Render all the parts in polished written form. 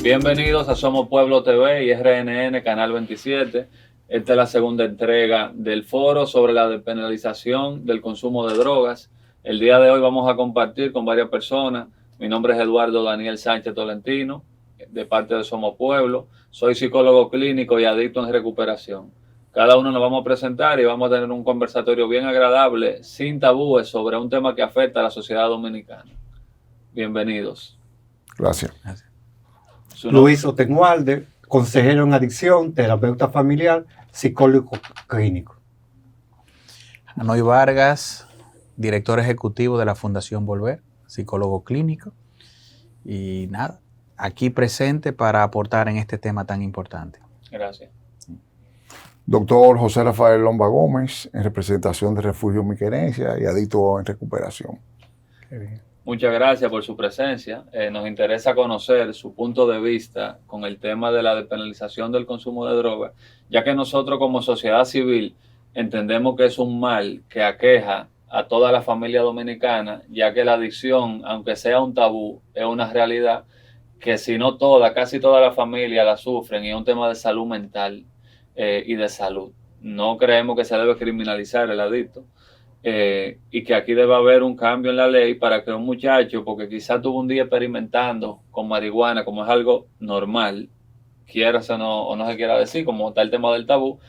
Bienvenidos a Somos Pueblo TV y RNN Canal 27. Esta es la segunda entrega del foro sobre la despenalización del consumo de drogas. El día de hoy vamos a compartir con varias personas. Mi nombre es Eduardo Daniel Sánchez Tolentino, de parte de Somos Pueblo. Soy psicólogo clínico y adicto en recuperación. Cada uno nos vamos a presentar y vamos a tener un conversatorio bien agradable, sin tabúes, sobre un tema que afecta a la sociedad dominicana. Bienvenidos. Gracias. Luis Otengualde, consejero en adicción, terapeuta familiar, psicólogo clínico. Anoy Vargas, director ejecutivo de la Fundación Volver, psicólogo clínico. Y nada, aquí presente para aportar en este tema tan importante. Gracias. Doctor José Rafael Lomba Gómez, en representación de Refugio Mi Querencia y adicto en recuperación. Qué bien. Muchas gracias por su presencia. Nos interesa conocer su punto de vista con el tema de la despenalización del consumo de drogas, ya que nosotros como sociedad civil entendemos que es un mal que aqueja a toda la familia dominicana, ya que la adicción, aunque sea un tabú, es una realidad que si no toda, casi toda la familia la sufren y es un tema de salud mental y de salud. No creemos que se debe criminalizar el adicto. Y que aquí debe haber un cambio en la ley para que un muchacho, porque quizás tuvo un día experimentando con marihuana, como es algo normal, quiera o no se quiera decir, como está el tema del tabú,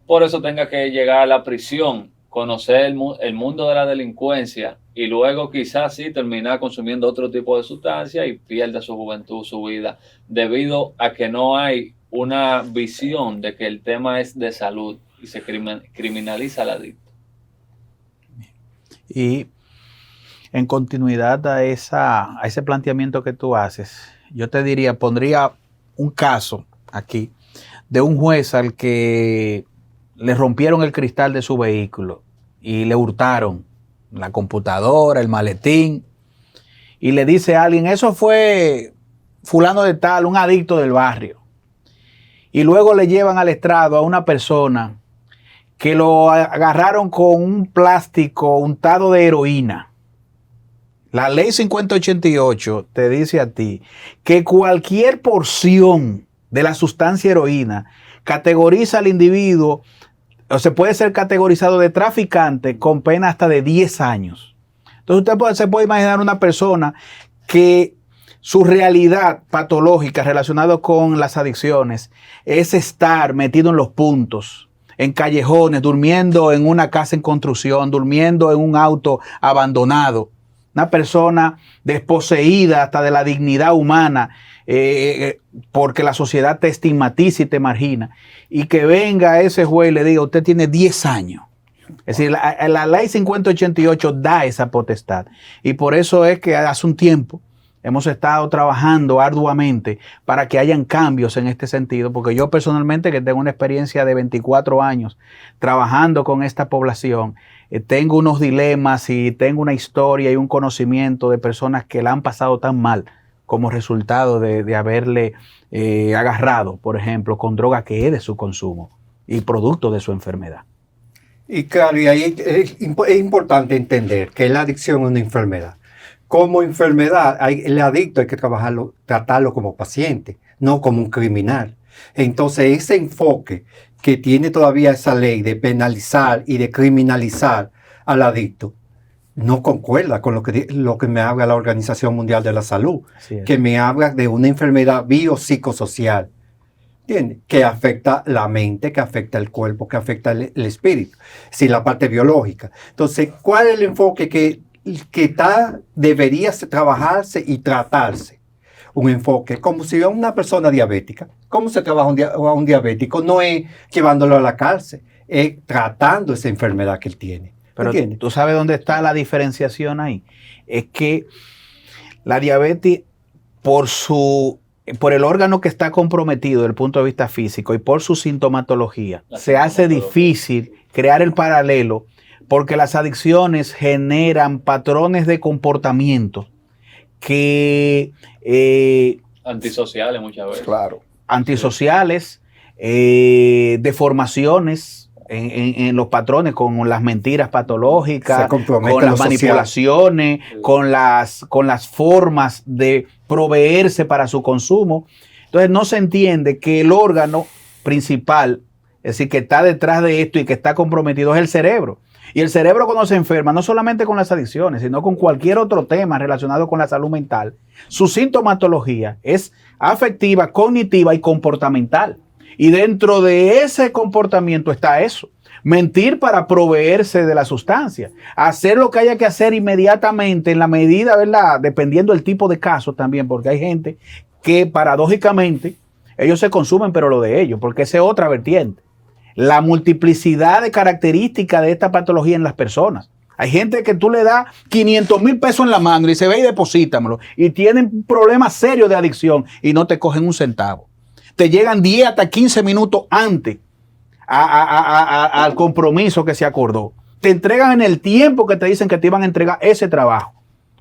por eso tenga que llegar a la prisión, conocer el mundo de la delincuencia y luego quizás sí terminar consumiendo otro tipo de sustancia y pierde su juventud, su vida, debido a que no hay una visión de que el tema es de salud y se criminaliza al adicto. Y en continuidad a ese planteamiento que tú haces, yo te diría, pondría un caso aquí de un juez al que le rompieron el cristal de su vehículo y le hurtaron la computadora, el maletín, y le dice a alguien, eso fue fulano de tal, un adicto del barrio. Y luego le llevan al estrado a una persona que lo agarraron con un plástico untado de heroína. La ley 5088 te dice a ti que cualquier porción de la sustancia heroína categoriza al individuo, o se puede ser categorizado de traficante con pena hasta de 10 años. Entonces usted se puede imaginar una persona que su realidad patológica relacionada con las adicciones es estar metido en los puntos, en callejones, durmiendo en una casa en construcción, durmiendo en un auto abandonado. Una persona desposeída hasta de la dignidad humana, porque la sociedad te estigmatiza y te margina. Y que venga ese juez y le diga, usted tiene 10 años. Es decir, la ley 5088 da esa potestad. Y por eso es que hace un tiempo hemos estado trabajando arduamente para que hayan cambios en este sentido, porque yo personalmente, que tengo una experiencia de 24 años trabajando con esta población, tengo unos dilemas y tengo una historia y un conocimiento de personas que la han pasado tan mal como resultado de haberle agarrado, por ejemplo, con droga que es de su consumo y producto de su enfermedad. Y claro, y ahí es importante entender que la adicción es una enfermedad. Como enfermedad, el adicto hay que tratarlo como paciente, no como un criminal. Entonces, ese enfoque que tiene todavía esa ley de penalizar y de criminalizar al adicto, no concuerda con lo que me habla la Organización Mundial de la Salud, que me habla de una enfermedad biopsicosocial, ¿entiendes? Que afecta la mente, que afecta el cuerpo, que afecta el espíritu, sí, la parte biológica. Entonces, ¿cuál es el enfoque que debería trabajarse y tratarse? Un enfoque como si fuera una persona diabética. ¿Cómo se trabaja a un diabético? No es llevándolo a la cárcel, es tratando esa enfermedad que él tiene. Pero ¿entiendes? ¿tú sabes dónde está la diferenciación ahí? Es que la diabetes, por el órgano que está comprometido desde el punto de vista físico y por su sintomatología, se hace difícil crear el paralelo, porque las adicciones generan patrones de comportamiento que Antisociales muchas veces. Claro. Antisociales, deformaciones en los patrones, con las mentiras patológicas, con las manipulaciones, con las formas de proveerse para su consumo. Entonces no se entiende que el órgano principal, es decir, que está detrás de esto y que está comprometido es el cerebro. Y el cerebro cuando se enferma, no solamente con las adicciones, sino con cualquier otro tema relacionado con la salud mental, su sintomatología es afectiva, cognitiva y comportamental. Y dentro de ese comportamiento está eso. Mentir para proveerse de la sustancia. Hacer lo que haya que hacer inmediatamente en la medida, ¿verdad? Dependiendo del tipo de caso también, porque hay gente que paradójicamente ellos se consumen, pero lo de ellos, porque esa es otra vertiente. La multiplicidad de características de esta patología en las personas. Hay gente que tú le das 500,000 pesos en la mano y se ve y deposítamelo. Y tienen problemas serios de adicción y no te cogen un centavo. Te llegan 10 hasta 15 minutos antes al compromiso que se acordó. Te entregan en el tiempo que te dicen que te iban a entregar ese trabajo.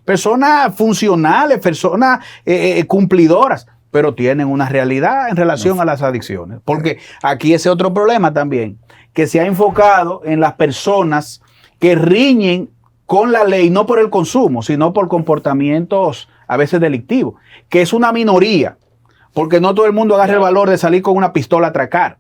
Personas funcionales, personas cumplidoras, pero tienen una realidad en relación a las adicciones. Porque aquí ese otro problema también, que se ha enfocado en las personas que riñen con la ley, no por el consumo, sino por comportamientos a veces delictivos, que es una minoría, porque no todo el mundo agarra el valor de salir con una pistola a atracar.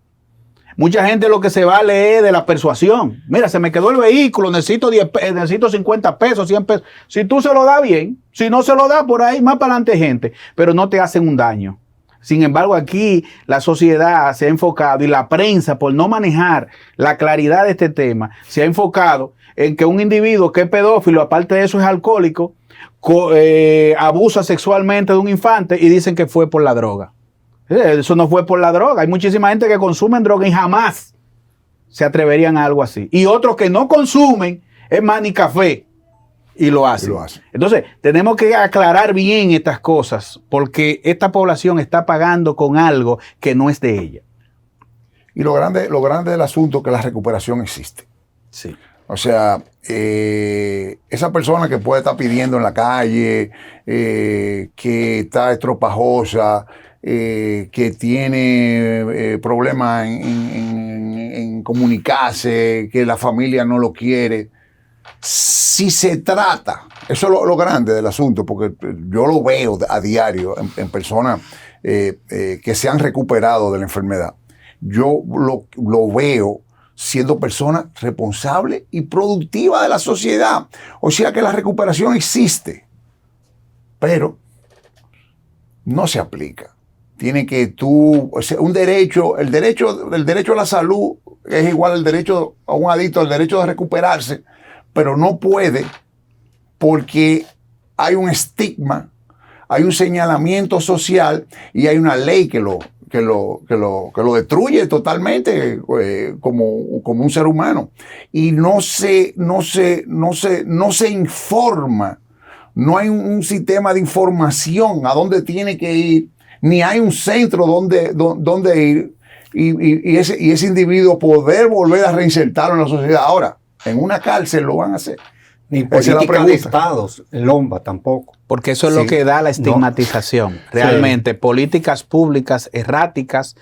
Mucha gente lo que se vale es de la persuasión. Mira, se me quedó el vehículo, necesito 50 pesos, 100 pesos. Si tú se lo das bien, si no se lo das por ahí, más para adelante gente, pero no te hacen un daño. Sin embargo, aquí la sociedad se ha enfocado y la prensa, por no manejar la claridad de este tema, se ha enfocado en que un individuo que es pedófilo, aparte de eso es alcohólico, abusa sexualmente de un infante y dicen que fue por la droga. Eso no fue por la droga. Hay muchísima gente que consumen droga y jamás se atreverían a algo así. Y otros que no consumen, es más, ni café, y lo hacen. Entonces, tenemos que aclarar bien estas cosas, porque esta población está pagando con algo que no es de ella. Y lo grande del asunto es que la recuperación existe. Sí. O sea, esa persona que puede estar pidiendo en la calle, que está estropajosa, que tiene problemas en comunicarse, que la familia no lo quiere. Si se trata, eso es lo grande del asunto, porque yo lo veo a diario en personas que se han recuperado de la enfermedad. Yo lo veo siendo personas responsables y productivas de la sociedad. O sea que la recuperación existe, pero no se aplica. Tiene que o sea, el derecho a la salud es igual al derecho a un adicto, al derecho de recuperarse, pero no puede porque hay un estigma, hay un señalamiento social y hay una ley que lo destruye totalmente como un ser humano. Y no se informa, no hay un sistema de información a dónde tiene que ir, ni hay un centro donde ir y ese individuo poder volver a reinsertarlo en la sociedad. Ahora, en una cárcel lo van a hacer. Ni política de estados, el LOMBA tampoco. Porque eso es lo que da la estigmatización. Realmente, políticas públicas erráticas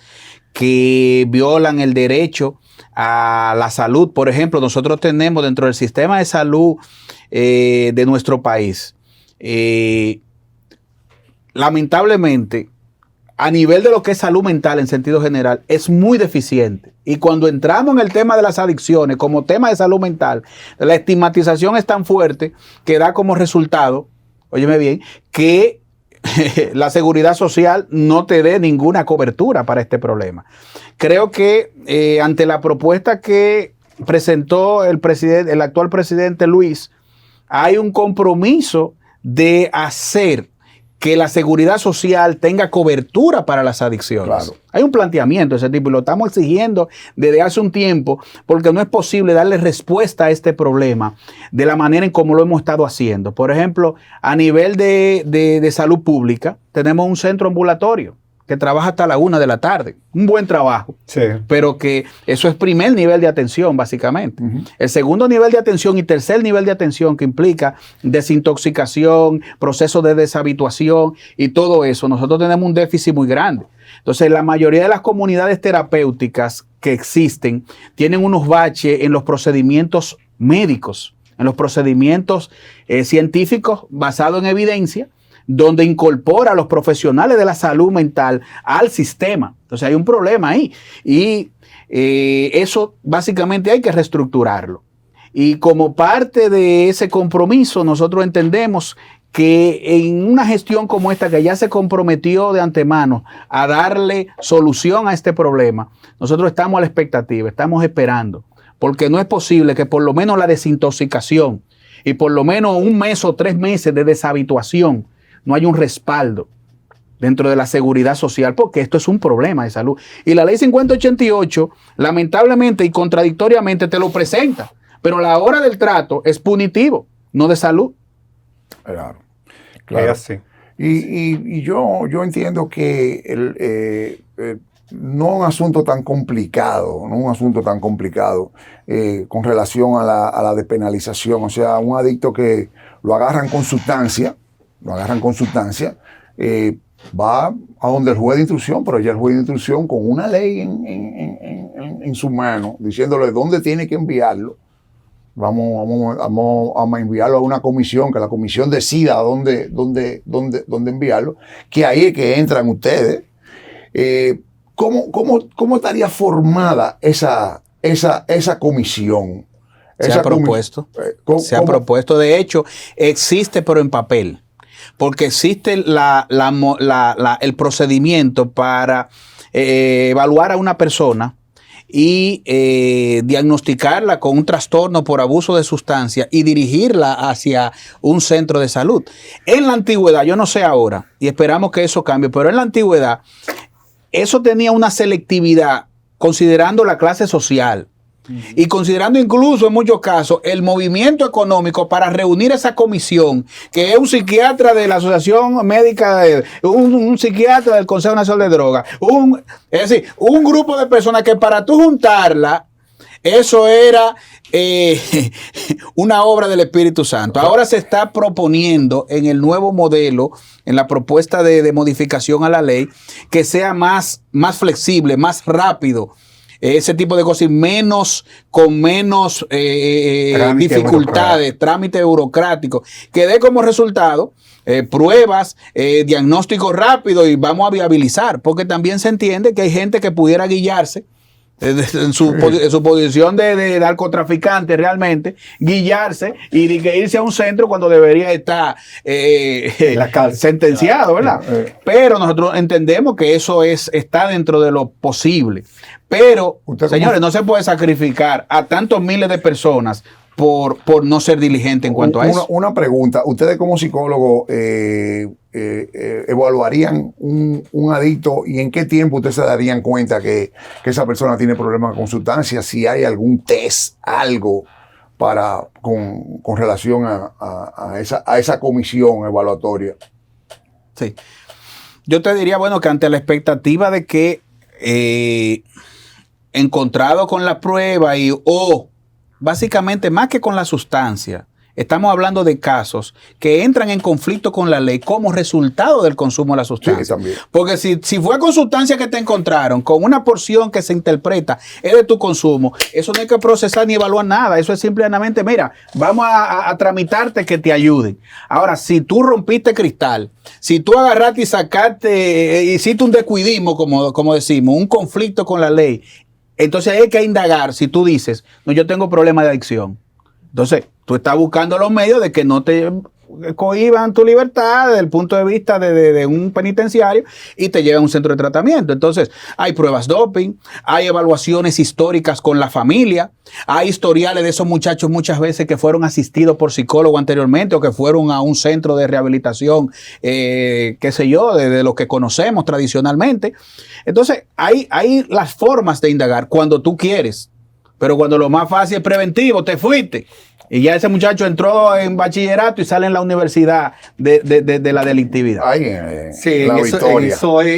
que violan el derecho a la salud. Por ejemplo, nosotros tenemos dentro del sistema de salud de nuestro país, lamentablemente, a nivel de lo que es salud mental en sentido general, es muy deficiente. Y cuando entramos en el tema de las adicciones como tema de salud mental, la estigmatización es tan fuerte que da como resultado, óyeme bien, que la seguridad social no te dé ninguna cobertura para este problema. Creo que ante la propuesta que presentó el actual presidente Luis, hay un compromiso de hacer que la seguridad social tenga cobertura para las adicciones. Claro. Hay un planteamiento de ese tipo y lo estamos exigiendo desde hace un tiempo porque no es posible darle respuesta a este problema de la manera en como lo hemos estado haciendo. Por ejemplo, a nivel de salud pública, tenemos un centro ambulatorio que trabaja hasta la 1 de la tarde. Un buen trabajo, Sí. pero que eso es primer nivel de atención, básicamente. Uh-huh. El segundo nivel de atención y tercer nivel de atención, que implica desintoxicación, proceso de deshabituación y todo eso, nosotros tenemos un déficit muy grande. Entonces, la mayoría de las comunidades terapéuticas que existen tienen unos baches en los procedimientos médicos, en los procedimientos científicos basados en evidencia, donde incorpora a los profesionales de la salud mental al sistema. Entonces hay un problema ahí y eso básicamente hay que reestructurarlo. Y como parte de ese compromiso, nosotros entendemos que en una gestión como esta, que ya se comprometió de antemano a darle solución a este problema, nosotros estamos a la expectativa, estamos esperando, porque no es posible que por lo menos la desintoxicación y por lo menos 1 mes o 3 meses de deshabituación no haya un respaldo dentro de la seguridad social, porque esto es un problema de salud. Y la ley 5088, lamentablemente y contradictoriamente, te lo presenta, pero la hora del trato es punitivo, no de salud. Claro. Claro. Así. Y yo entiendo que no un asunto tan complicado, con relación a la despenalización. O sea, un adicto que lo agarran con sustancia, va a donde el juez de instrucción, pero ya el juez de instrucción con una ley en su mano, diciéndole dónde tiene que enviarlo. Vamos a enviarlo a una comisión, que la comisión decida dónde enviarlo, que ahí es que entran ustedes. ¿Cómo estaría formada esa comisión? Se ha propuesto. Se ha propuesto. De hecho, existe, pero en papel. Porque existe el procedimiento para evaluar a una persona y diagnosticarla con un trastorno por abuso de sustancia y dirigirla hacia un centro de salud. En la antigüedad, yo no sé ahora, y esperamos que eso cambie, pero en la antigüedad eso tenía una selectividad considerando la clase social. Y considerando incluso en muchos casos el movimiento económico para reunir esa comisión, que es un psiquiatra de la Asociación Médica, un psiquiatra del Consejo Nacional de Drogas, es decir, un grupo de personas que para tú juntarla, eso era una obra del Espíritu Santo. Ahora se está proponiendo en el nuevo modelo, en la propuesta de modificación a la ley, que sea más flexible, más rápido, ese tipo de cosas, con menos dificultades, trámites burocráticos, que dé como resultado pruebas, diagnóstico rápido, y vamos a viabilizar, porque también se entiende que hay gente que pudiera guiarse en su posición de narcotraficante, realmente guiarse y irse a un centro cuando debería estar sentenciado, ¿verdad? Pero nosotros entendemos que eso está dentro de lo posible. Pero, señores, no se puede sacrificar a tantos miles de personas por no ser diligente en cuanto a eso. Una pregunta. Ustedes como psicólogos evaluarían un adicto, y en qué tiempo ustedes se darían cuenta que esa persona tiene problemas con sustancias, si hay algún test, algo con relación a esa comisión evaluatoria. Sí. Yo te diría, bueno, que ante la expectativa de que encontrado con la prueba básicamente más que con la sustancia, estamos hablando de casos que entran en conflicto con la ley como resultado del consumo de la sustancia. Sí, también. Porque si fue con sustancia que te encontraron, con una porción que se interpreta es de tu consumo, eso no hay que procesar ni evaluar nada. Eso es simplemente, mira, vamos a tramitarte que te ayuden. Ahora, si tú rompiste cristal, si tú agarraste y sacaste, hiciste un descuidismo, como decimos, un conflicto con la ley, entonces hay que indagar. Si tú dices, no, yo tengo problema de adicción, entonces tú estás buscando los medios de que no te cohíban tu libertad desde el punto de vista de un penitenciario y te llevan a un centro de tratamiento. Entonces hay pruebas doping, hay evaluaciones históricas con la familia, hay historiales de esos muchachos muchas veces que fueron asistidos por psicólogo anteriormente o que fueron a un centro de rehabilitación, qué sé yo, de lo que conocemos tradicionalmente. Entonces hay las formas de indagar cuando tú quieres, pero cuando lo más fácil es preventivo, te fuiste. Y ya ese muchacho entró en bachillerato y sale en la universidad de la delictividad. Sí, la victoria.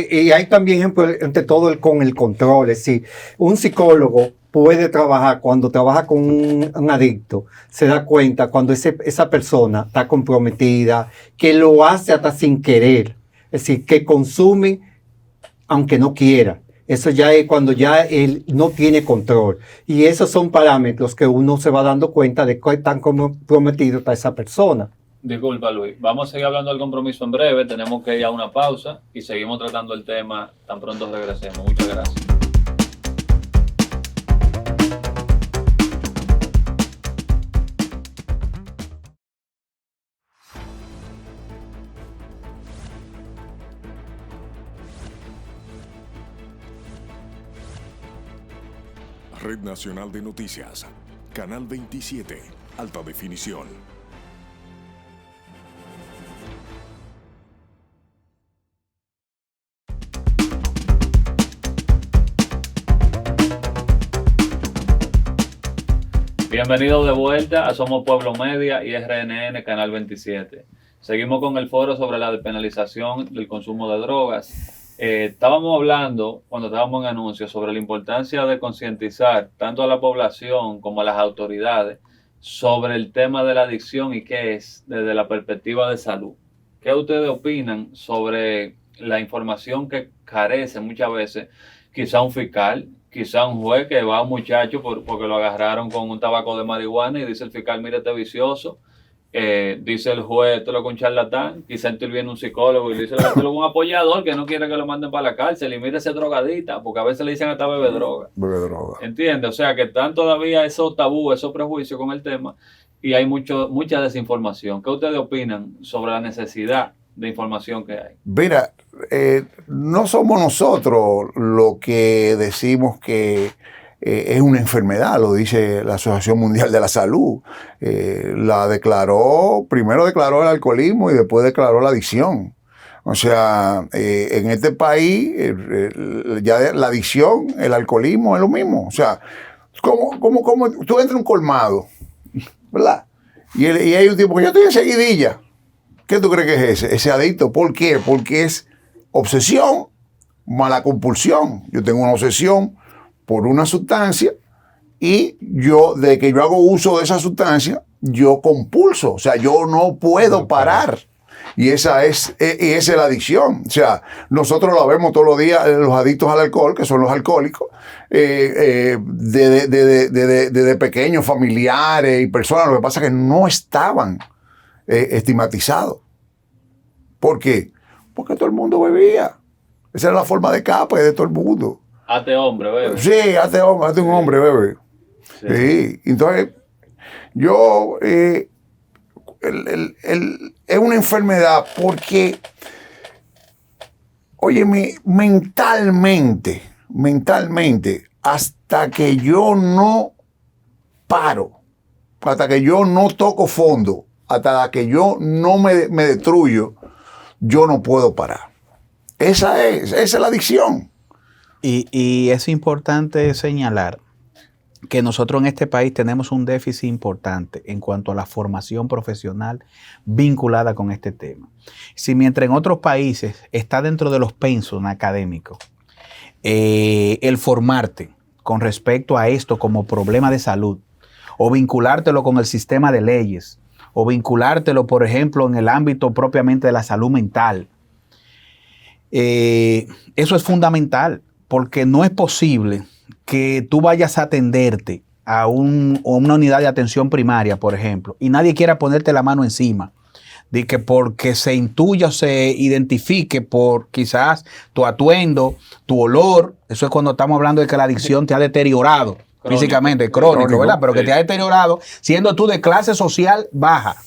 Y hay también, entre todo, con el control. Es decir, un psicólogo puede trabajar, cuando trabaja con un adicto, se da cuenta cuando esa persona está comprometida, que lo hace hasta sin querer. Es decir, que consume aunque no quiera. Eso ya es cuando ya él no tiene control. Y esos son parámetros que uno se va dando cuenta de qué tan comprometido está esa persona. Disculpa, Luis. Vamos a seguir hablando del compromiso en breve. Tenemos que ir a una pausa y seguimos tratando el tema tan pronto regresemos. Muchas gracias. Red Nacional de Noticias, Canal 27, Alta Definición. Bienvenidos de vuelta a Somos Pueblo Media y RNN Canal 27. Seguimos con el foro sobre la despenalización del consumo de drogas. Estábamos hablando, cuando estábamos en anuncios, sobre la importancia de concientizar tanto a la población como a las autoridades sobre el tema de la adicción y qué es desde la perspectiva de salud. ¿Qué ustedes opinan sobre la información que carece muchas veces quizá un fiscal, quizá un juez que va a un muchacho porque lo agarraron con un tabaco de marihuana y dice el fiscal, mire, este vicioso? Dice el juez, esto lo que un charlatán, quizá interviene un psicólogo y le dice, esto es un apoyador que no quiere que lo manden para la cárcel y mire ese drogadita, porque a veces le dicen hasta bebe droga. Bebe droga. ¿Entiendes? O sea que están todavía esos tabú, esos prejuicios con el tema y hay mucha desinformación. ¿Qué ustedes opinan sobre la necesidad de información que hay? Mira, no somos nosotros los que decimos que es una enfermedad, lo dice la Asociación Mundial de la Salud. Primero declaró el alcoholismo y después declaró la adicción. O sea, en este país ya la adicción, el alcoholismo es lo mismo. O sea, como tú entras a un colmado, ¿verdad? Y hay un tipo que yo estoy en seguidilla. ¿Qué tú crees que es ese? Ese adicto. ¿Por qué? Porque es obsesión, mala compulsión. Yo tengo una obsesión por una sustancia y de que yo hago uso de esa sustancia, yo compulso. O sea, yo no puedo parar. Y esa es la adicción. O sea, nosotros lo vemos todos los días, los adictos al alcohol, que son los alcohólicos, de pequeños, familiares y personas. Lo que pasa es que no estaban estigmatizados. ¿Por qué? Porque todo el mundo bebía. Esa era la forma de escape de todo el mundo. Hazte hombre, bebé. Sí, hazte un hombre, bebé. Sí. Entonces, yo... es una enfermedad porque, óyeme, mentalmente, hasta que yo no paro, hasta que yo no toco fondo, hasta que yo no me destruyo, yo no puedo parar. Esa es la adicción. Y es importante señalar que nosotros en este país tenemos un déficit importante en cuanto a la formación profesional vinculada con este tema. Si mientras en otros países está dentro de los pensos académicos, el formarte con respecto a esto como problema de salud, o vinculártelo con el sistema de leyes, o vinculártelo, por ejemplo, en el ámbito propiamente de la salud mental, eso es fundamental, porque no es posible que tú vayas a atenderte a una unidad de atención primaria, por ejemplo, y nadie quiera ponerte la mano encima, de que porque se intuya o se identifique por quizás tu atuendo, tu olor. Eso es cuando estamos hablando de que la adicción te ha deteriorado físicamente, crónico, ¿verdad? Pero que te ha deteriorado siendo tú de clase social baja.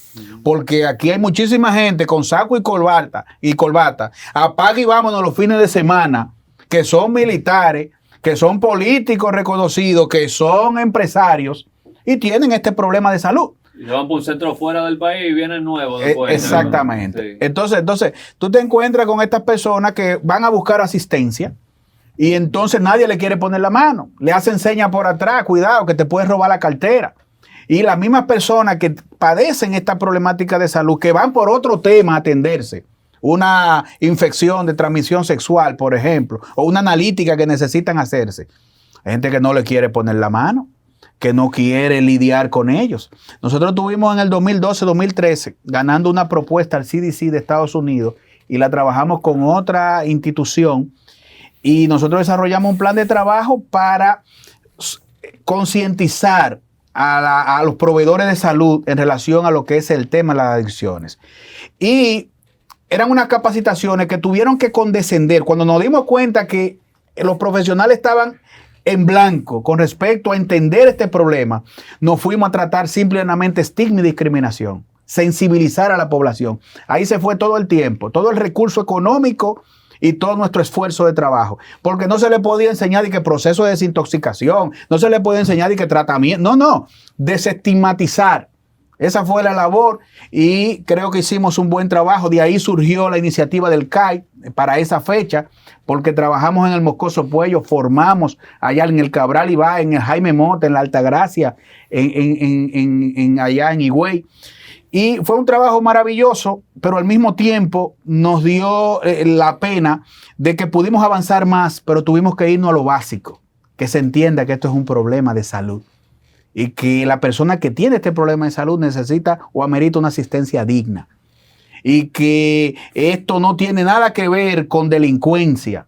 Porque aquí hay muchísima gente con saco y corbata, apaga y vámonos los fines de semana, que son militares, que son políticos reconocidos, que son empresarios y tienen este problema de salud. Y van por un centro fuera del país y vienen nuevos después. Exactamente. Sí. Entonces, tú te encuentras con estas personas que van a buscar asistencia y entonces nadie le quiere poner la mano. Le hacen señas por atrás, cuidado, que te puedes robar la cartera. Y las mismas personas que padecen esta problemática de salud, que van por otro tema a atenderse, una infección de transmisión sexual, por ejemplo, o una analítica que necesitan hacerse. Hay gente que no le quiere poner la mano, que no quiere lidiar con ellos. Nosotros tuvimos en el 2012-2013 ganando una propuesta al CDC de Estados Unidos y la trabajamos con otra institución y nosotros desarrollamos un plan de trabajo para concientizar a los proveedores de salud en relación a lo que es el tema de las adicciones. Y eran unas capacitaciones que tuvieron que condescender. Cuando nos dimos cuenta que los profesionales estaban en blanco con respecto a entender este problema, nos fuimos a tratar simplemente estigma y discriminación, sensibilizar a la población. Ahí se fue todo el tiempo, todo el recurso económico y todo nuestro esfuerzo de trabajo, porque no se le podía enseñar de que proceso de desintoxicación, no se le podía enseñar de que tratamiento, no, desestigmatizar. Esa fue la labor y creo que hicimos un buen trabajo. De ahí surgió la iniciativa del CAI para esa fecha, porque trabajamos en el Moscoso Puello, formamos allá en el Cabral Ibá, en el Jaime Mota, en la Altagracia, allá en Higüey. Y fue un trabajo maravilloso, pero al mismo tiempo nos dio la pena de que pudimos avanzar más, pero tuvimos que irnos a lo básico, que se entienda que esto es un problema de salud y que la persona que tiene este problema de salud necesita o amerita una asistencia digna y que esto no tiene nada que ver con delincuencia,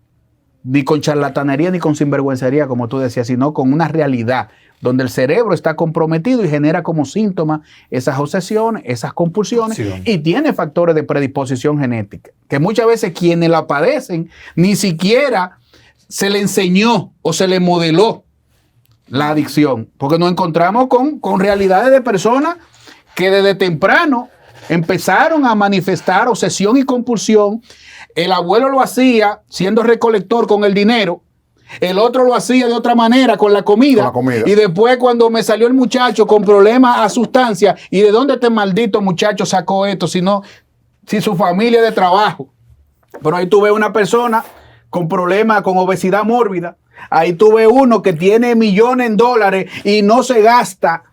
ni con charlatanería, ni con sinvergüencería, como tú decías, sino con una realidad donde el cerebro está comprometido y genera como síntoma esas obsesiones, esas compulsiones, y tiene factores de predisposición genética, que muchas veces quienes la padecen ni siquiera se le enseñó o se le modeló la adicción, porque nos encontramos con realidades de personas que desde temprano empezaron a manifestar obsesión y compulsión. El abuelo lo hacía siendo recolector con el dinero, el otro lo hacía de otra manera con la comida. Y después cuando me salió el muchacho con problemas a sustancia, ¿y de dónde este maldito muchacho sacó esto? Si su familia de trabajo. Pero ahí tuve una persona con problemas, con obesidad mórbida. Ahí tuve uno que tiene millones en dólares y no se gasta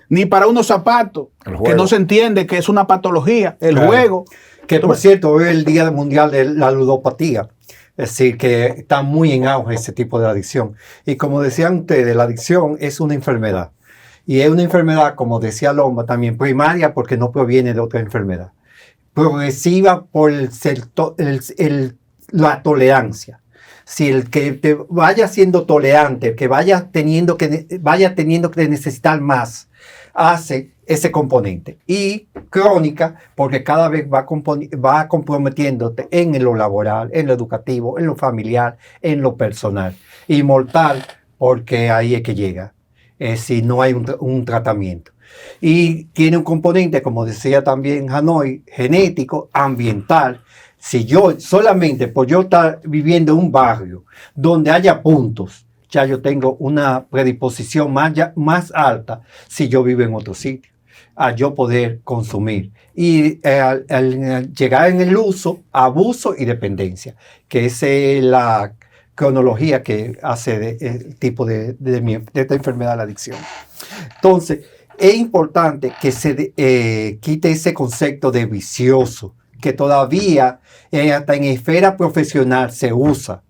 ni para unos zapatos, que no se entiende que es una patología, el juego. Que por cierto, hoy es el Día Mundial de la Ludopatía. Es decir, que está muy en auge ese tipo de adicción. Y como decían ustedes, la adicción es una enfermedad. Y es una enfermedad, como decía Lomba, también primaria porque no proviene de otra enfermedad. Progresiva por la tolerancia. Si el que te vaya siendo tolerante, el que vaya teniendo que necesitar más, hace ese componente. Y crónica, porque cada vez va comprometiéndote en lo laboral, en lo educativo, en lo familiar, en lo personal. Y mortal, porque ahí es que llega, si no hay un tratamiento. Y tiene un componente, como decía también Hanoi, genético, ambiental. Si yo solamente por yo estar viviendo en un barrio donde haya puntos, ya yo tengo una predisposición más alta si yo vivo en otro sitio, a yo poder consumir. Y al llegar en el uso, abuso y dependencia, que esa es la cronología que hace el tipo de esta enfermedad de la adicción. Entonces, es importante que se quite ese concepto de vicioso, que todavía hasta en esfera profesional se usa.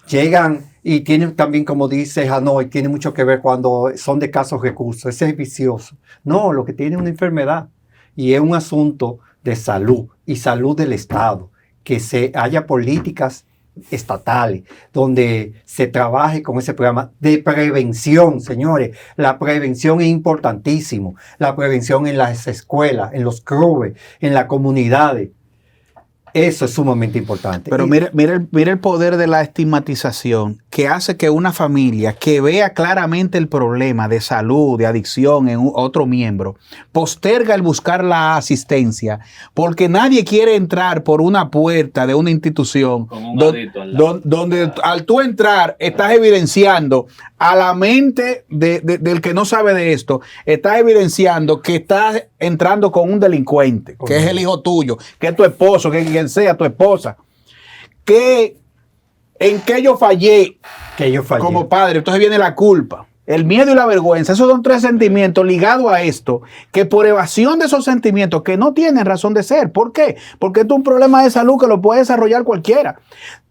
Llegan y tienen también, como dice Hanoi, tiene mucho que ver cuando son de escasos recursos. Ese es vicioso. No, lo que tiene es una enfermedad y es un asunto de salud y salud del Estado, que se haya políticas estatales donde se trabaje con ese programa de prevención. Señores, la prevención es importantísimo. La prevención en las escuelas, en los clubes, en las comunidades. Eso es sumamente importante. Pero mire el poder de la estigmatización, que hace que una familia que vea claramente el problema de salud, de adicción en otro miembro, posterga el buscar la asistencia, porque nadie quiere entrar por una puerta de una institución donde al tú entrar estás evidenciando a la mente del que no sabe de esto, estás evidenciando que estás entrando con un delincuente, que es el hijo tuyo, que es tu esposo, que quien sea tu esposa, en que yo fallé como padre. Entonces viene la culpa, el miedo y la vergüenza. Esos son tres sentimientos ligados a esto, que por evasión de esos sentimientos que no tienen razón de ser. ¿Por qué? Porque esto es un problema de salud que lo puede desarrollar cualquiera.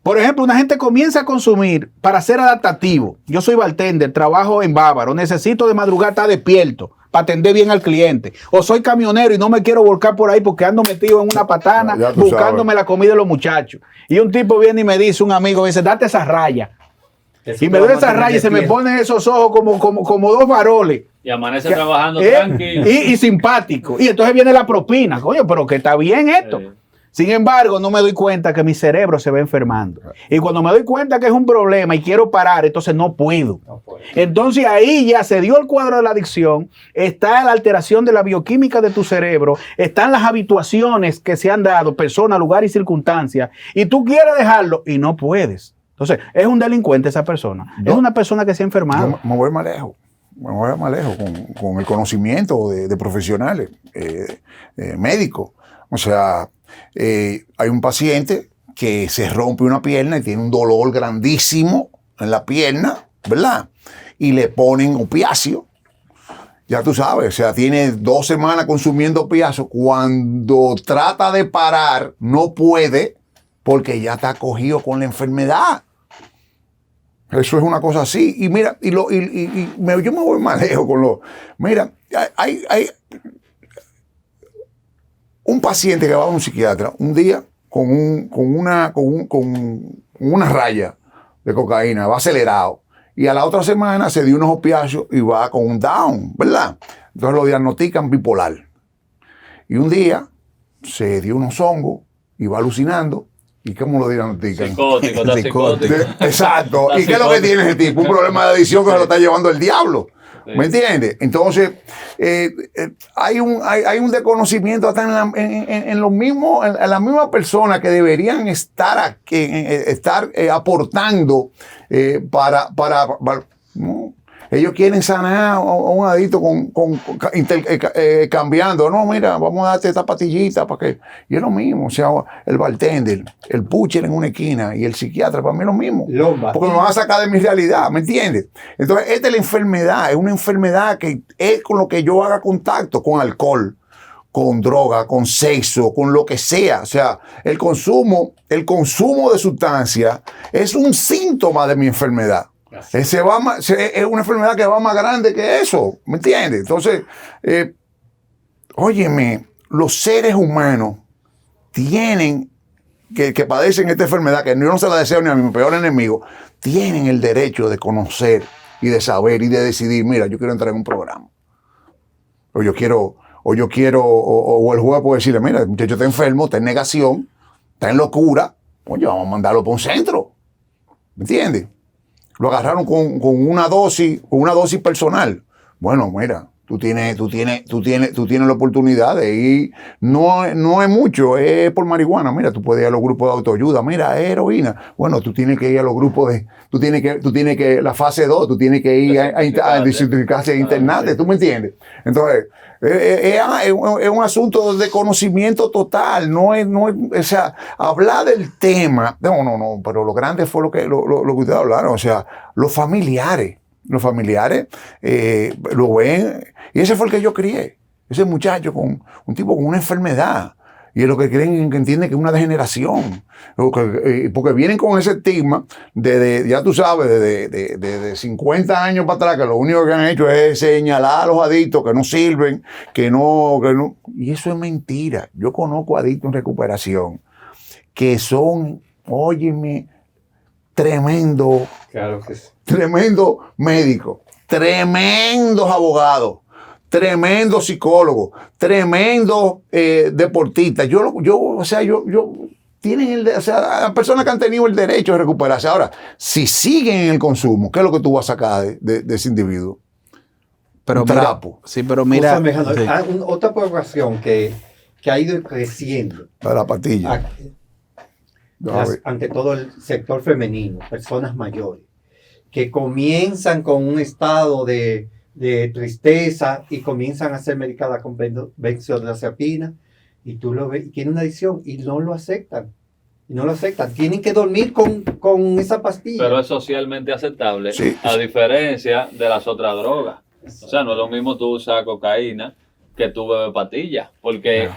Por ejemplo, una gente comienza a consumir para ser adaptativo. Yo soy bartender, trabajo en Bávaro, necesito de madrugada estar despierto para atender bien al cliente. O soy camionero y no me quiero volcar por ahí porque ando metido en una patana buscándome la comida de los muchachos. Y un tipo viene y me dice, un amigo, dice, date esa raya. Eso Y me te va duele a esa mantener raya y se me despierto. ponen esos ojos como dos faroles. Y amanece trabajando ¿Eh? tranquilo. Y simpático. Y entonces viene la propina. Coño, pero que está bien esto. Sí. Sin embargo, no me doy cuenta que mi cerebro se va enfermando. Y cuando me doy cuenta que es un problema y quiero parar, entonces no puedo. No puede. Entonces ahí ya se dio el cuadro de la adicción, está la alteración de la bioquímica de tu cerebro, están las habituaciones que se han dado, persona, lugar y circunstancias, y tú quieres dejarlo y no puedes. Entonces, es un delincuente esa persona. Es una persona que se ha enfermado. Yo me voy más lejos. Me voy más lejos con el conocimiento de profesionales médicos. O sea, hay un paciente que se rompe una pierna y tiene un dolor grandísimo en la pierna, ¿verdad? Y le ponen opiáceo. Ya tú sabes, o sea, tiene 2 semanas consumiendo opiáceo. Cuando trata de parar, no puede porque ya está cogido con la enfermedad. Eso es una cosa así. Y mira, yo me voy más lejos con lo. Mira, hay un paciente que va a un psiquiatra un día con una raya de cocaína, va acelerado. Y a la otra semana se dio unos opiáceos y va con un down, ¿verdad? Entonces lo diagnostican bipolar. Y un día se dio unos hongos y va alucinando. ¿Y cómo lo diagnostican? Psicótico, está psicótico. Exacto. Está ¿Y qué es lo que psicótico. tiene ese tipo? Un problema de adicción que se lo está llevando el diablo. Sí. ¿Me entiendes? Entonces, hay un desconocimiento hasta en los mismos, en las mismas personas que deberían estar aportando ¿no? Ellos quieren sanar a un adicto cambiando. No, mira, vamos a darte esta pastillita para que. Y es lo mismo. O sea, el bartender, el pusher en una esquina y el psiquiatra, para mí es lo mismo. Porque me van a sacar de mi realidad, ¿me entiendes? Entonces, esta es la enfermedad. Es una enfermedad que es con lo que yo haga contacto, con alcohol, con droga, con sexo, con lo que sea. O sea, el consumo de sustancias es un síntoma de mi enfermedad. Es una enfermedad que va más grande que eso, ¿me entiendes? Entonces, óyeme, los seres humanos tienen, que padecen esta enfermedad, que yo no se la deseo ni a mi peor enemigo, tienen el derecho de conocer y de saber y de decidir, mira, yo quiero entrar en un programa. O el juez puede decirle, mira, el muchacho está enfermo, está en negación, está en locura, oye, vamos a mandarlo para un centro, ¿me entiendes? Lo agarraron con una dosis personal. Bueno, mira, tú tienes la oportunidad de ir, no es mucho, es por marihuana. Mira, tú puedes ir a los grupos de autoayuda. Mira, es heroína. Bueno, tú tienes que ir a los grupos tú tienes que la fase 2, tú tienes que ir a desintoxicarse, a internarte, ¿tú me entiendes? Entonces, es un asunto de conocimiento total, no es, o sea, hablar del tema, no, pero lo grande fue lo que ustedes hablaron, o sea, los familiares lo ven, y ese fue el que yo crié, ese muchacho un tipo con una enfermedad, y es lo que creen, que entienden que es una degeneración, porque vienen con ese estigma ya tú sabes, de 50 años para atrás, que lo único que han hecho es señalar a los adictos que no sirven, que no, y eso es mentira. Yo conozco adictos en recuperación que son, óyeme, tremendo médicos, tremendos abogados, tremendo psicólogo, tremendo deportista. Tienen personas que han tenido el derecho de recuperarse. Ahora, si siguen en el consumo, ¿qué es lo que tú vas a sacar de ese individuo? Pero un mira, trapo. sí, pero mira. Otra población que ha ido creciendo. La pastilla. Ante todo el sector femenino, personas mayores, que comienzan con un estado de tristeza y comienzan a ser medicadas con benzodiazepina, y tú lo ves, y tienen una adicción y no lo aceptan. Tienen que dormir con esa pastilla. Pero es socialmente aceptable, Sí. a diferencia de las otras drogas. O sea, no es lo mismo tú usar cocaína que tú beber pastillas, porque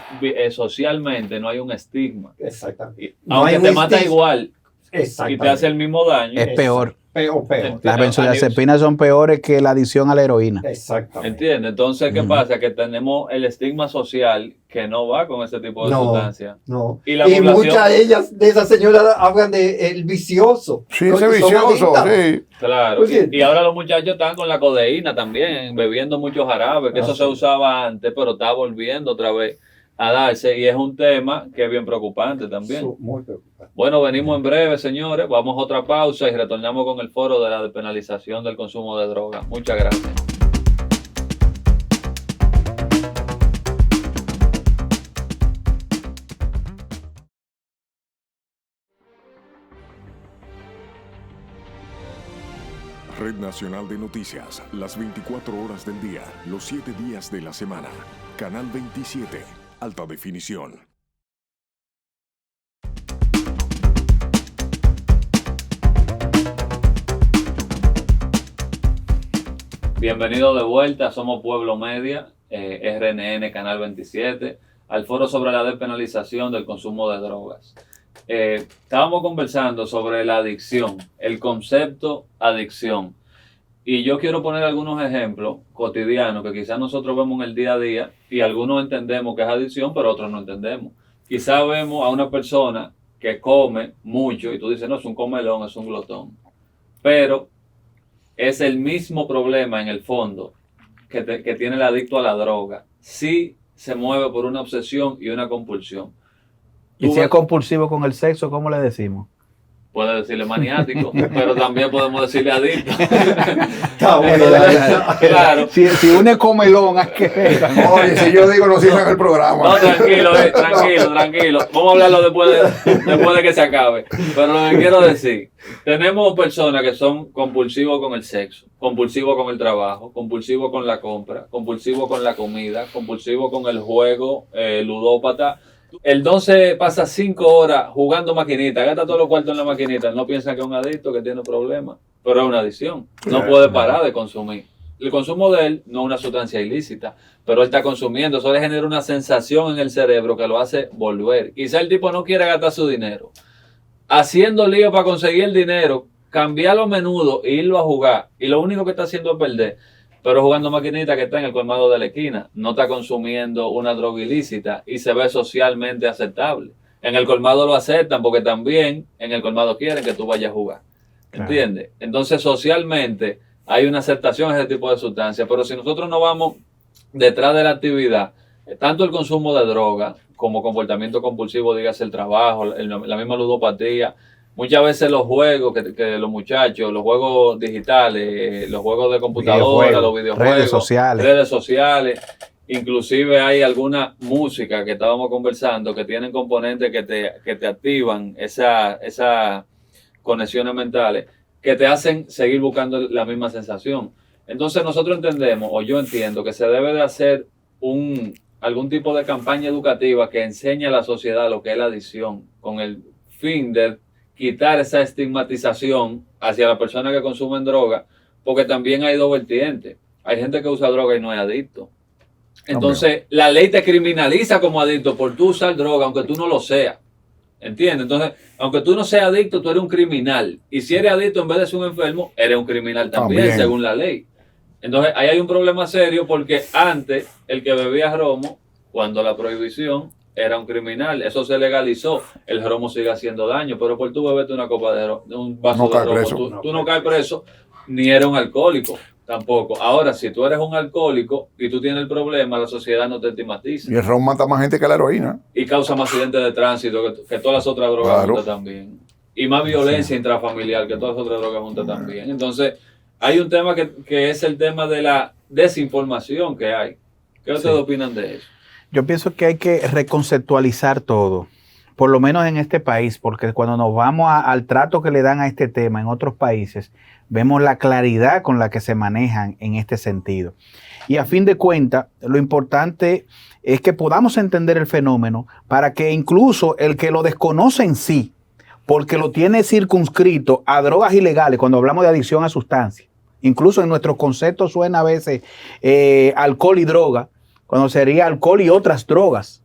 socialmente no hay un estigma. Exactamente. Aunque te mata igual y te Exactamente. hace el mismo daño, Es peor. Peor. Las benzodiazepinas son peores que la adicción a la heroína. Exactamente. ¿Entiendes? Entonces, ¿qué pasa? Que tenemos el estigma social que no va con ese tipo de sustancias. No. Y Y, la población- muchas de esas señoras hablan de el vicioso. Sí, ese Son vicioso, adictas. sí. Claro, Oye. y ahora los muchachos están con la codeína también, bebiendo mucho jarabe, que eso se usaba antes, pero está volviendo otra vez a darse, y es un tema que es bien preocupante también. Muy preocupante. Bueno, venimos en breve, señores, vamos a otra pausa y retornamos con el foro de la despenalización del consumo de drogas. Muchas gracias. Red Nacional de Noticias, las 24 horas del día, los 7 días de la semana. Canal 27, alta definición. Bienvenido de vuelta, somos Pueblo Media, RNN Canal 27, al foro sobre la despenalización del consumo de drogas. Estábamos conversando sobre la adicción, el concepto adicción. Y yo quiero poner algunos ejemplos cotidianos que quizás nosotros vemos en el día a día y algunos entendemos que es adicción, pero otros no entendemos. Quizás vemos a una persona que come mucho y tú dices, no, es un comelón, es un glotón. Pero es el mismo problema en el fondo que tiene el adicto a la droga. Sí se mueve por una obsesión y una compulsión. Y si es compulsivo con el sexo, ¿cómo le decimos? Puede decirle maniático, pero también podemos decirle adicto. Está bueno. Claro. Si uno es comelón, hay que ver. Oye, si yo digo, no sirve en el programa. No, tranquilo. Vamos a hablarlo después de que se acabe. Pero lo que quiero decir, tenemos personas que son compulsivos con el sexo, compulsivos con el trabajo, compulsivos con la compra, compulsivos con la comida, compulsivos con el juego, ludópata. El don se pasa 5 horas jugando maquinita, gasta todos los cuartos en la maquinita. No piensa que es un adicto, que tiene problemas, pero es una adicción. No puede parar de consumir. El consumo de él no es una sustancia ilícita, pero él está consumiendo. Eso le genera una sensación en el cerebro que lo hace volver. Quizá el tipo no quiere gastar su dinero. Haciendo lío para conseguir el dinero, cambiarlo a menudo e irlo a jugar. Y lo único que está haciendo es perder. Pero jugando maquinita que está en el colmado de la esquina, no está consumiendo una droga ilícita y se ve socialmente aceptable. En el colmado lo aceptan porque también en el colmado quieren que tú vayas a jugar. ¿Entiendes? Entonces socialmente hay una aceptación a ese tipo de sustancias, pero si nosotros no vamos detrás de la actividad, tanto el consumo de droga como comportamiento compulsivo, dígase el trabajo, la misma ludopatía, muchas veces los juegos que los muchachos, los juegos digitales, los juegos de computadora, los videojuegos, redes sociales, inclusive hay alguna música que estábamos conversando que tienen componentes que te activan esas conexiones mentales, que te hacen seguir buscando la misma sensación. Entonces nosotros entendemos, o yo entiendo, que se debe de hacer algún tipo de campaña educativa que enseñe a la sociedad lo que es la adicción, con el fin de quitar esa estigmatización hacia la persona que consumen droga, porque también hay dos vertientes. Hay gente que usa droga y no es adicto. Entonces, la ley te criminaliza como adicto por tú usar droga, aunque tú no lo seas. ¿Entiendes? Entonces, aunque tú no seas adicto, tú eres un criminal. Y si eres adicto, en vez de ser un enfermo, eres un criminal también, según la ley. Entonces, ahí hay un problema serio porque antes, el que bebía romo, cuando la prohibición, era un criminal. Eso se legalizó. El romo sigue haciendo daño, pero por tú beberte una copa de un vaso de romo, tú no caes preso, ni eres un alcohólico tampoco. Ahora, si tú eres un alcohólico y tú tienes el problema, la sociedad no te estigmatiza. Y el ron mata más gente que la heroína. Y causa más accidentes de tránsito que todas las otras drogas juntas también. Y más violencia intrafamiliar que todas las otras drogas juntas también. Entonces, hay un tema que es el tema de la desinformación que hay. ¿Qué ustedes opinan de eso? Yo pienso que hay que reconceptualizar todo, por lo menos en este país, porque cuando nos vamos al trato que le dan a este tema en otros países, vemos la claridad con la que se manejan en este sentido. Y a fin de cuentas, lo importante es que podamos entender el fenómeno para que incluso el que lo desconoce en sí, porque lo tiene circunscrito a drogas ilegales, cuando hablamos de adicción a sustancias, incluso en nuestros conceptos suena a veces alcohol y droga, cuando sería alcohol y otras drogas.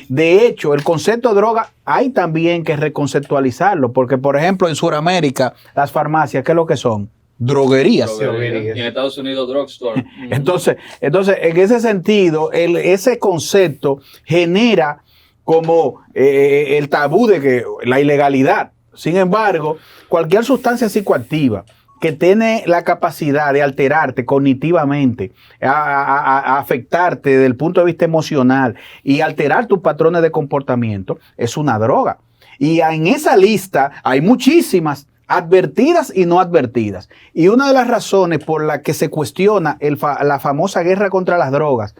De hecho, el concepto de droga hay también que reconceptualizarlo, porque por ejemplo en Sudamérica las farmacias, ¿qué es lo que son? Droguerías. Y en Estados Unidos, drugstore. Entonces, en ese sentido, ese concepto genera como el tabú de que la ilegalidad. Sin embargo, cualquier sustancia psicoactiva que tiene la capacidad de alterarte cognitivamente, a afectarte desde el punto de vista emocional y alterar tus patrones de comportamiento, es una droga. Y en esa lista hay muchísimas advertidas y no advertidas. Y una de las razones por la que se cuestiona la famosa guerra contra las drogas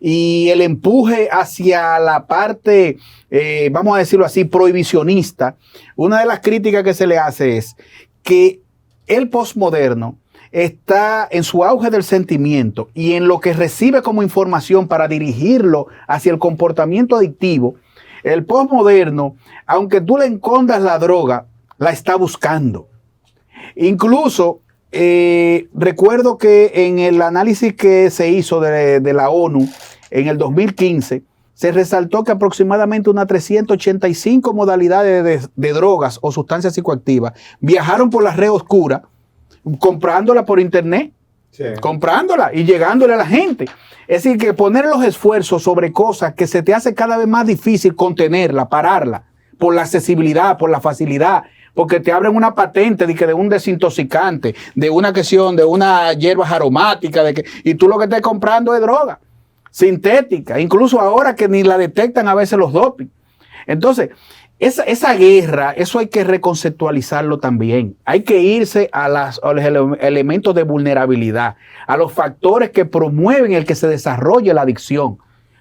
y el empuje hacia la parte, vamos a decirlo así, prohibicionista, una de las críticas que se le hace es que el posmoderno está en su auge del sentimiento y en lo que recibe como información para dirigirlo hacia el comportamiento adictivo. El posmoderno, aunque tú le escondas la droga, la está buscando. Incluso recuerdo que en el análisis que se hizo de la ONU en el 2015, se resaltó que aproximadamente unas 385 modalidades de drogas o sustancias psicoactivas viajaron por la red oscura, comprándola por internet, comprándola y llegándole a la gente. Es decir, que poner los esfuerzos sobre cosas que se te hace cada vez más difícil contenerla, pararla, por la accesibilidad, por la facilidad, porque te abren una patente de un desintoxicante, de una cuestión, de una hierbas aromáticas, y tú lo que estás comprando es droga sintética, incluso ahora que ni la detectan a veces los doping. Entonces, esa guerra, eso hay que reconceptualizarlo también. Hay que irse a los elementos de vulnerabilidad, a los factores que promueven el que se desarrolle la adicción.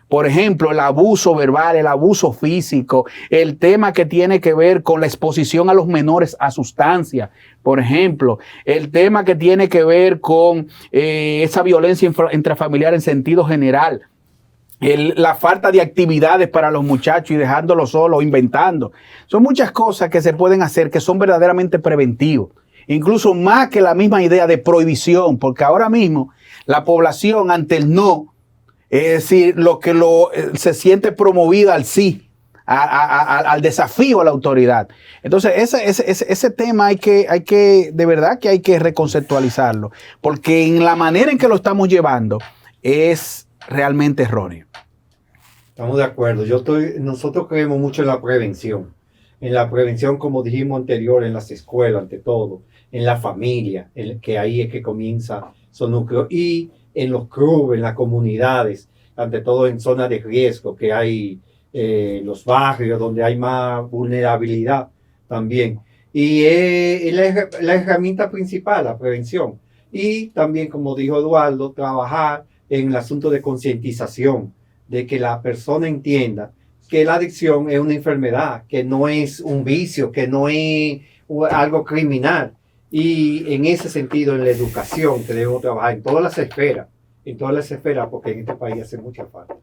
Por ejemplo, el abuso verbal, el abuso físico, el tema que tiene que ver con la exposición a los menores a sustancias. Por ejemplo, el tema que tiene que ver con esa violencia intrafamiliar en sentido general. La falta de actividades para los muchachos y dejándolos solos, inventando. Son muchas cosas que se pueden hacer que son verdaderamente preventivos. Incluso más que la misma idea de prohibición, porque ahora mismo la población ante el no, es decir, se siente promovida al sí, al desafío a la autoridad. Entonces, ese tema hay que, de verdad que hay que reconceptualizarlo, porque en la manera en que lo estamos llevando es realmente erróneo. Estamos de acuerdo. Nosotros creemos mucho en la prevención, como dijimos anterior, en las escuelas, ante todo, en la familia, que ahí es que comienza su núcleo, y en los clubes, en las comunidades, ante todo en zonas de riesgo, que hay los barrios donde hay más vulnerabilidad también. Y la herramienta principal, la prevención. Y también, como dijo Eduardo, trabajar en el asunto de concientización, de que la persona entienda que la adicción es una enfermedad, que no es un vicio, que no es algo criminal. Y en ese sentido, en la educación, que debemos trabajar en todas las esferas, porque en este país hace mucha falta.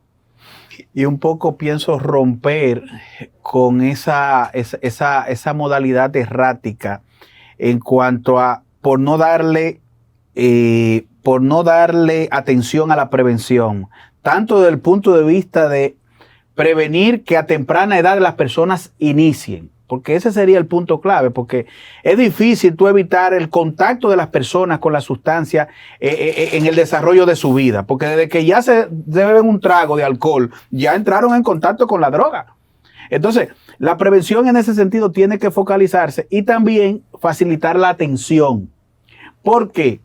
Y un poco pienso romper con esa modalidad errática en cuanto a por no darle atención a la prevención, tanto desde el punto de vista de prevenir que a temprana edad las personas inicien, porque ese sería el punto clave, porque es difícil tú evitar el contacto de las personas con la sustancia en el desarrollo de su vida, porque desde que ya se beben un trago de alcohol, ya entraron en contacto con la droga. Entonces, la prevención en ese sentido tiene que focalizarse y también facilitar la atención. ¿Por qué?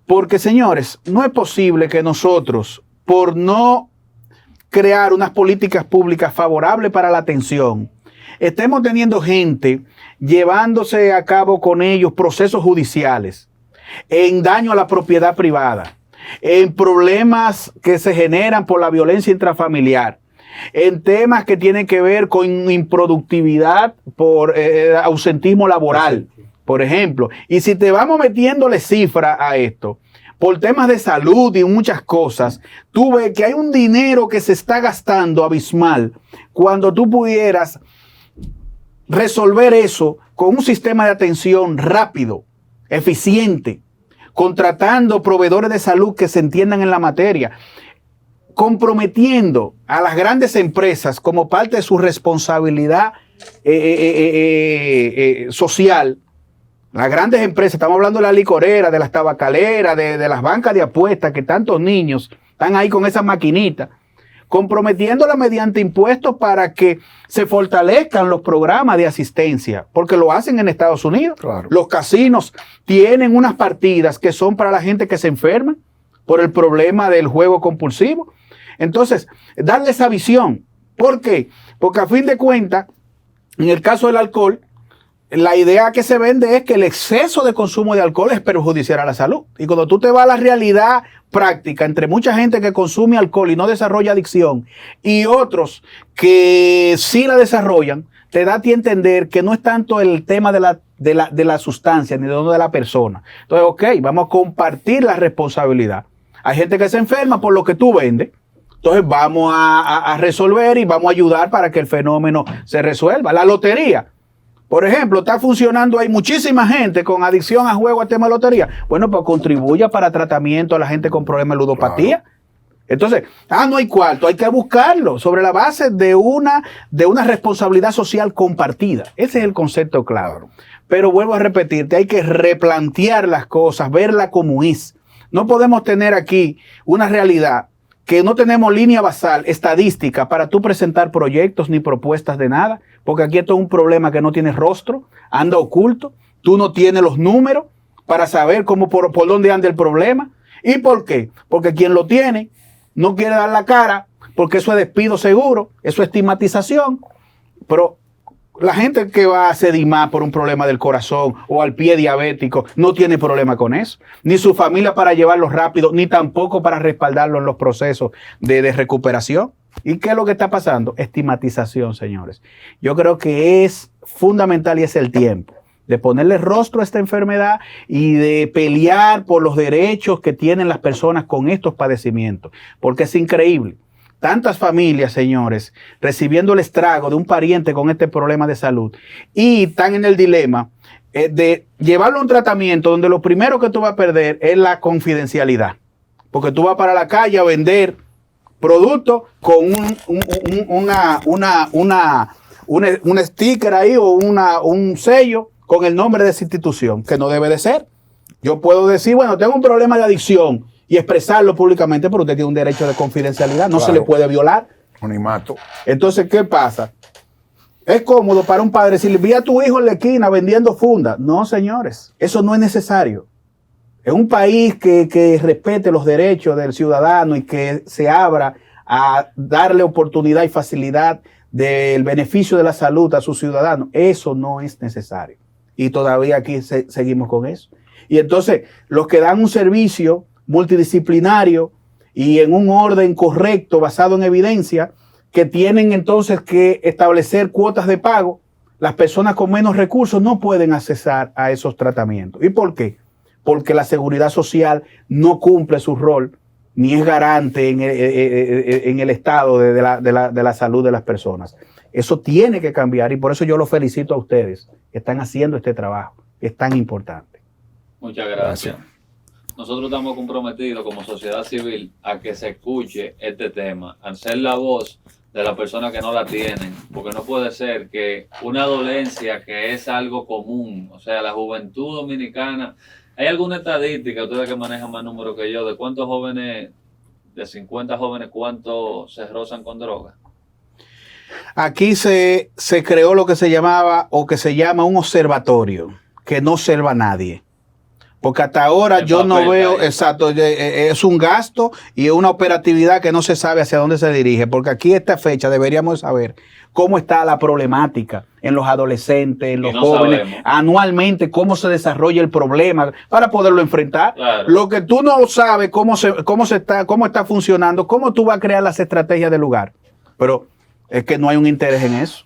Porque, señores, no es posible que nosotros, por no crear unas políticas públicas favorables para la atención, estemos teniendo gente llevándose a cabo con ellos procesos judiciales en daño a la propiedad privada, en problemas que se generan por la violencia intrafamiliar, en temas que tienen que ver con improductividad por ausentismo laboral, por ejemplo. Y si te vamos metiéndole cifra a esto, por temas de salud y muchas cosas, tú ves que hay un dinero que se está gastando abismal cuando tú pudieras resolver eso con un sistema de atención rápido, eficiente, contratando proveedores de salud que se entiendan en la materia. comprometiendo a las grandes empresas como parte de su responsabilidad social. Las grandes empresas, estamos hablando de la licorera, de las tabacaleras, de las bancas de apuestas, que tantos niños están ahí con esas maquinitas, comprometiéndola mediante impuestos para que se fortalezcan los programas de asistencia, porque lo hacen en Estados Unidos. Claro. Los casinos tienen unas partidas que son para la gente que se enferma por el problema del juego compulsivo. Entonces, darle esa visión. ¿Por qué? Porque a fin de cuentas, en el caso del alcohol, la idea que se vende es que el exceso de consumo de alcohol es perjudicial a la salud. Y cuando tú te vas a la realidad práctica entre mucha gente que consume alcohol y no desarrolla adicción y otros que sí la desarrollan, te da a ti entender que no es tanto el tema de la sustancia ni de la persona. Entonces, ok, vamos a compartir la responsabilidad. Hay gente que se enferma por lo que tú vendes. Entonces vamos a resolver y vamos a ayudar para que el fenómeno se resuelva. La lotería, por ejemplo, está funcionando, hay muchísima gente con adicción a juego, al tema de lotería. Bueno, pues contribuya para tratamiento a la gente con problemas de ludopatía. Claro. Entonces, no hay cuarto, hay que buscarlo sobre la base de una responsabilidad social compartida. Ese es el concepto claro. Pero vuelvo a repetirte, hay que replantear las cosas, verla como es. No podemos tener aquí una realidad que no tenemos línea basal, estadística, para tú presentar proyectos ni propuestas de nada, porque aquí esto es un problema que no tiene rostro, anda oculto, tú no tienes los números para saber cómo por dónde anda el problema. ¿Y por qué? Porque quien lo tiene no quiere dar la cara, porque eso es despido seguro, eso es estigmatización, pero la gente que va a sedimar por un problema del corazón o al pie diabético no tiene problema con eso. Ni su familia para llevarlo rápido, ni tampoco para respaldarlo en los procesos de recuperación. ¿Y qué es lo que está pasando? Estigmatización, señores. Yo creo que es fundamental y es el tiempo de ponerle rostro a esta enfermedad y de pelear por los derechos que tienen las personas con estos padecimientos. Porque es increíble. Tantas familias, señores, recibiendo el estrago de un pariente con este problema de salud y están en el dilema de llevarlo a un tratamiento donde lo primero que tú vas a perder es la confidencialidad. Porque tú vas para la calle a vender productos con un sticker ahí o un sello con el nombre de esa institución, que no debe de ser. Yo puedo decir, bueno, tengo un problema de adicción, y expresarlo públicamente, pero usted tiene un derecho de confidencialidad, no se le puede violar. Anonimato. Entonces, ¿qué pasa? Es cómodo para un padre decirle, vi a tu hijo en la esquina vendiendo funda. No, señores, eso no es necesario. En un país que respete los derechos del ciudadano y que se abra a darle oportunidad y facilidad del beneficio de la salud a sus ciudadanos, eso no es necesario. Y todavía aquí seguimos con eso. Y entonces, los que dan un servicio multidisciplinario y en un orden correcto basado en evidencia, que tienen entonces que establecer cuotas de pago, las personas con menos recursos no pueden accesar a esos tratamientos. ¿Y por qué? Porque la seguridad social no cumple su rol ni es garante en el estado de la salud de las personas. Eso tiene que cambiar y por eso yo los felicito a ustedes que están haciendo este trabajo, que es tan importante. Muchas gracias. Nosotros estamos comprometidos como sociedad civil a que se escuche este tema, a ser la voz de las personas que no la tienen, porque no puede ser que una dolencia que es algo común, o sea, la juventud dominicana, ¿hay alguna estadística, ustedes que manejan más números que yo, de cuántos jóvenes, de 50 jóvenes, cuántos se rozan con droga? Aquí se creó lo que se llamaba o que se llama un observatorio, que no observa a nadie. Porque hasta ahora yo no veo, exacto, es un gasto y es una operatividad que no se sabe hacia dónde se dirige, porque aquí a esta fecha deberíamos saber cómo está la problemática en los adolescentes, en los jóvenes, sabemos anualmente cómo se desarrolla el problema para poderlo enfrentar. Claro. Lo que tú no sabes cómo está funcionando, cómo tú vas a crear las estrategias del lugar. Pero es que no hay un interés en eso.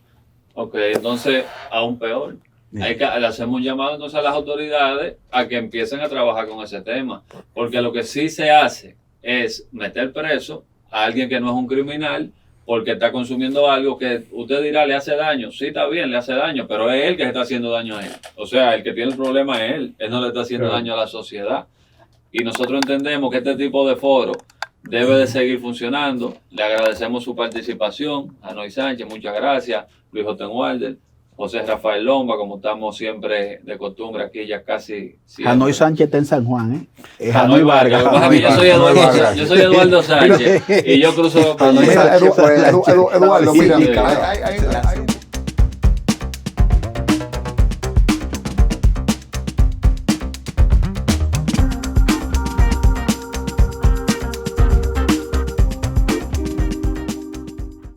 Ok, entonces aún peor. Le hacemos un llamado entonces a las autoridades a que empiecen a trabajar con ese tema, porque lo que sí se hace es meter preso a alguien que no es un criminal porque está consumiendo algo que usted dirá le hace daño. Sí, está bien, le hace daño, pero es él que se está haciendo daño a él. O sea, el que tiene el problema es él no le está haciendo daño a la sociedad. Y nosotros entendemos que este tipo de foros debe de seguir funcionando. Le agradecemos su participación. Anoy Sánchez, muchas gracias. Luis Otenwalder, José Rafael Lomba, como estamos siempre de costumbre aquí ya casi siempre. Anoy Sánchez está en San Juan, ¿eh? Es Anoy Vargas. Yo soy Eduardo Sánchez y yo cruzo. Eduardo, mira,